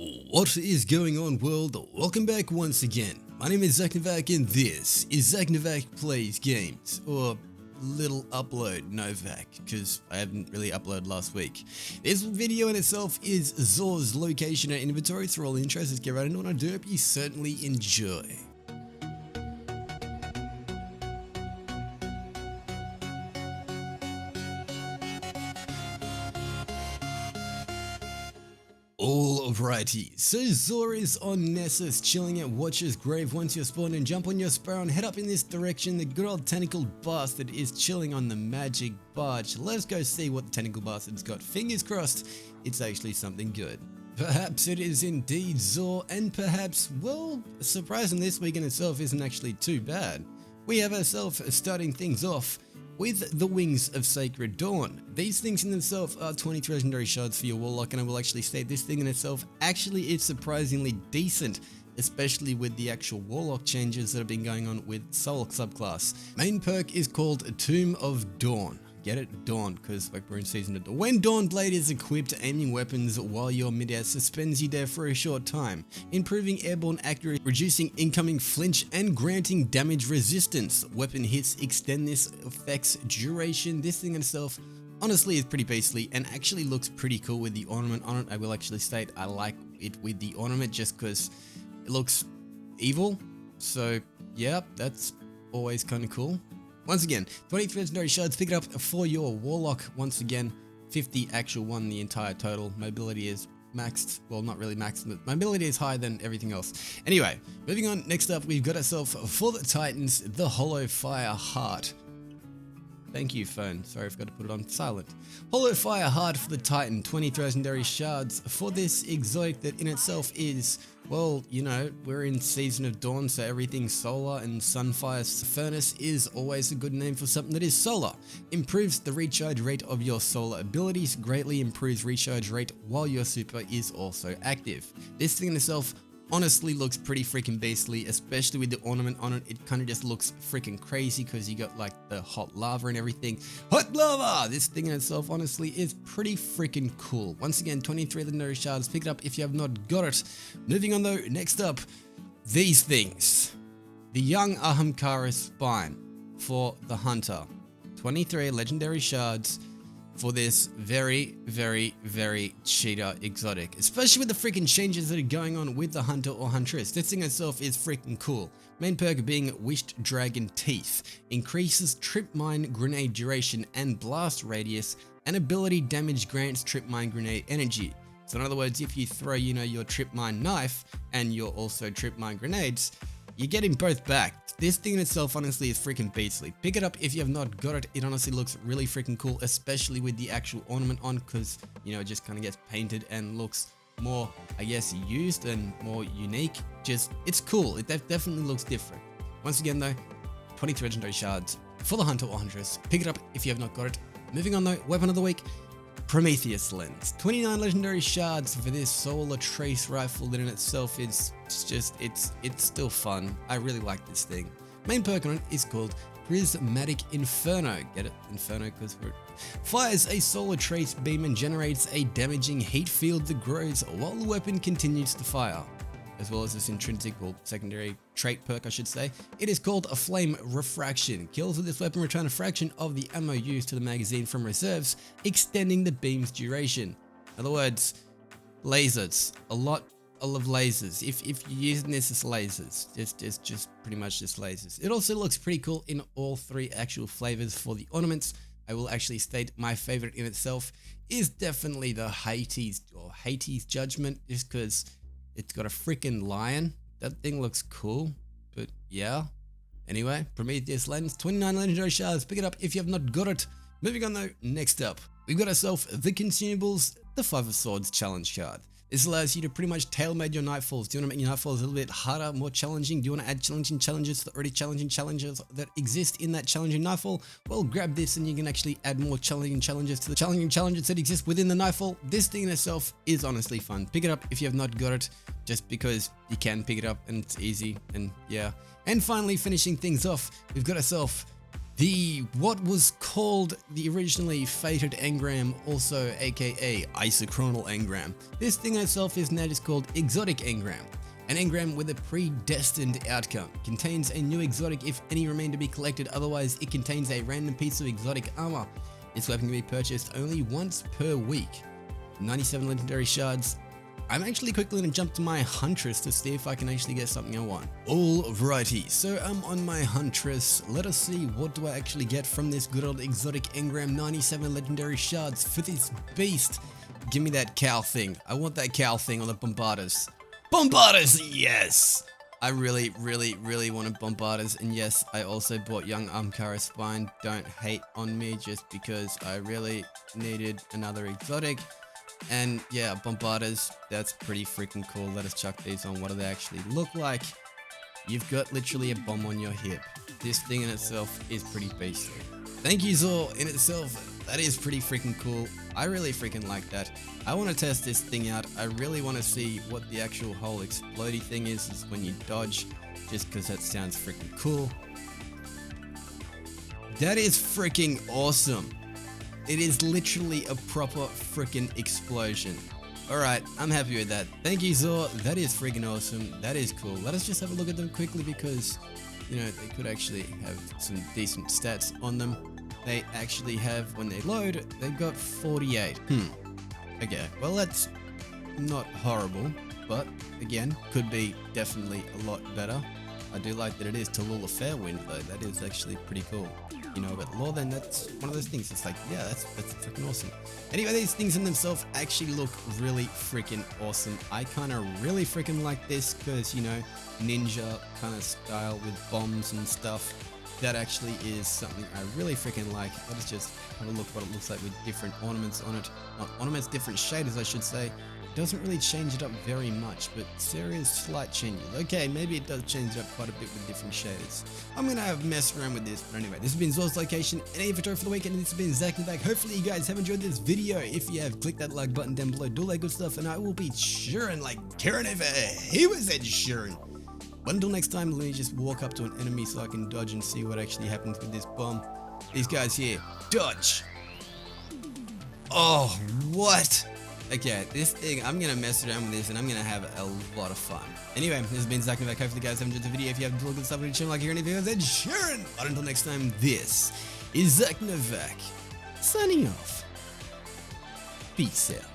What is going on, world? Welcome back once again. My name is ZacNovak and this is ZacNovak Plays Games, or little upload Novak, because I haven't really uploaded last week. This video in itself is XURS location and inventory, so for all interested, let's get right into what I do. Hope you certainly enjoy. Alrighty, so Zor is on Nessus, chilling at Watcher's Grave. Once you're spawned and jump on your sparrow and head up in this direction. The good old tentacled bastard is chilling on the magic barge. Let's go see what the tentacle bastard's got. Fingers crossed, it's actually something good. Perhaps it is indeed Zor, and perhaps, well, surprisingly this week in itself isn't actually too bad. We have ourselves starting things off with the Wings of Sacred Dawn. These things in themselves are 23 legendary shards for your warlock, and I will actually state this thing in itself actually is surprisingly decent, especially with the actual warlock changes that have been going on with Soul subclass. Main perk is called Tomb of Dawn. Get it? Dawn, because like we're in season of Dawn. When Dawn Blade is equipped, aiming weapons while you're midair suspends you there for a short time, improving airborne accuracy, reducing incoming flinch, and granting damage resistance. Weapon hits extend this effect's duration. This thing in itself honestly is pretty beastly and actually looks pretty cool with the ornament on it. I will actually state I like it with the ornament just because it looks evil. So yeah, that's always kind of cool. Once again, 23 legendary shards, pick it up for your warlock. Once again, 50 actual one the entire total. Mobility is maxed, well not really maxed, but mobility is higher than everything else. Anyway, moving on, next up we've got ourselves for the Titans, the Hollow Fire Heart. Thank you, phone. Sorry, I forgot to put it on silent. Hollow Fire Heart for the Titan, 23 legendary shards for this exotic that in itself is, well, you know, we're in Season of Dawn, so everything solar, and Sunfire's Furnace is always a good name for something that is solar. Improves the recharge rate of your solar abilities, greatly improves recharge rate while your super is also active. This thing in itself honestly looks pretty freaking beastly, especially with the ornament on it. It kind of just looks freaking crazy because you got like the hot lava and everything. Hot lava! This thing in itself honestly is pretty freaking cool. Once again, 23 legendary shards, pick it up if you have not got it. Moving on though, next up, these things. The Young Ahamkara Spine for the Hunter. 23 legendary shards for this very, very, very cheater exotic, especially with the freaking changes that are going on with the Hunter or Huntress. This thing itself is freaking cool. Main perk being Wished Dragon Teeth, increases trip mine grenade duration and blast radius, and ability damage grants trip mine grenade energy. So in other words, if you throw, you know, your trip mine knife and you're also trip mine grenades, you're getting both back. This thing in itself honestly is freaking beastly. Pick it up if you have not got it. It honestly looks really freaking cool, especially with the actual ornament on, because, you know, it just kind of gets painted and looks more, I guess, used and more unique. Just, it's cool. It definitely looks different. Once again though, 23 legendary shards for the Hunter or Huntress. Pick it up if you have not got it. Moving on though, weapon of the week, Prometheus Lens. 29 legendary shards for this solar trace rifle that in itself is just, it's still fun. I really like this thing. Main perk on it is called Prismatic Inferno. Get it? Inferno because it fires a solar trace beam and generates a damaging heat field that grows while the weapon continues to fire. As well as this intrinsic or secondary trait perk, I should say. It is called a Flame Refraction. Kills with this weapon return a fraction of the ammo used to the magazine from reserves, extending the beam's duration. In other words, lasers. A lot of lasers. If you're using this as lasers, just pretty much just lasers. It also looks pretty cool in all three actual flavors for the ornaments. I will actually state my favorite in itself is definitely the Hades or Hades Judgment, just because it's got a freaking lion. That thing looks cool, but yeah. Anyway, Prometheus Lens, 29 legendary shards. Pick it up if you have not got it. Moving on though, next up, we've got ourselves the Consumables, the Five of Swords challenge card. This allows you to pretty much tailor-made your nightfalls. Do you want to make your nightfalls a little bit harder, more challenging? Do you want to add challenging challenges to the already challenging challenges that exist in that challenging nightfall? Well, grab this and you can actually add more challenging challenges to the challenging challenges that exist within the nightfall. This thing in itself is honestly fun. Pick it up if you have not got it, just because you can pick it up and it's easy, and yeah. And finally, finishing things off, we've got ourselves what was called the originally fated engram, also aka isochronal engram. This thing itself is now just called exotic engram. An engram with a predestined outcome. Contains a new exotic if any remain to be collected, otherwise it contains a random piece of exotic armor. This weapon can be purchased only once per week. 97 legendary shards. I'm actually quickly going to jump to my Huntress to see if I can actually get something I want. Alrighty, so I'm on my Huntress. Let us see, what do I actually get from this good old exotic engram. 97 legendary shards for this beast. Give me that cow thing. I want that cow thing on the Bombarders. Bombarders, yes! I really want a Bombarders, and yes, I also bought Young Amkara Spine. Don't hate on me just because I really needed another exotic. And yeah, Bombarders, that's pretty freaking cool. Let us chuck these on. What do they actually look like? You've got literally a bomb on your hip. This thing in itself is pretty beastly. Thank you, Zor. In itself, that is pretty freaking cool. I really freaking like that. I want to test this thing out. I really want to see what the actual whole explodey thing is when you dodge, just because that sounds freaking cool. That is freaking awesome. It is literally a proper freaking explosion. Alright, I'm happy with that. Thank you, Zor. That is freaking awesome. That is cool. Let us just have a look at them quickly because, you know, they could actually have some decent stats on them. They actually have, when they load, they've got 48. Okay, well that's not horrible, but again, could be definitely a lot better. I do like that it is Tallulah Fairwind though. That is actually pretty cool. You know, but law, then that's one of those things. It's like, yeah, that's freaking awesome. Anyway, these things in themselves actually look really freaking awesome. I kind of really freaking like this because, you know, ninja kind of style with bombs and stuff. That actually is something I really freaking like. Let us just have a look what it looks like with different ornaments on it. Not ornaments, different shaders, I should say. Doesn't really change it up very much, but serious slight changes. Okay, maybe it does change it up quite a bit with different shaders. I'm gonna have messed around with this, but anyway, this has been Zor's Location and inventory for the weekend, and this has been ZacNovak. Hopefully you guys have enjoyed this video. If you have, click that like button down below, do all that good stuff, and I will be cheering like Karen ever he was at cheering. But until next time, let me just walk up to an enemy so I can dodge and see what actually happens with this bomb. These guys here, dodge. Oh, what? Okay, this thing, I'm gonna mess around with this and I'm gonna have a lot of fun. Anyway, this has been ZacNovak. Hopefully you guys have enjoyed the video. If you have enjoyed the stuff, channel like hearing anything else, then share it. But until next time, this is ZacNovak signing off. Peace out.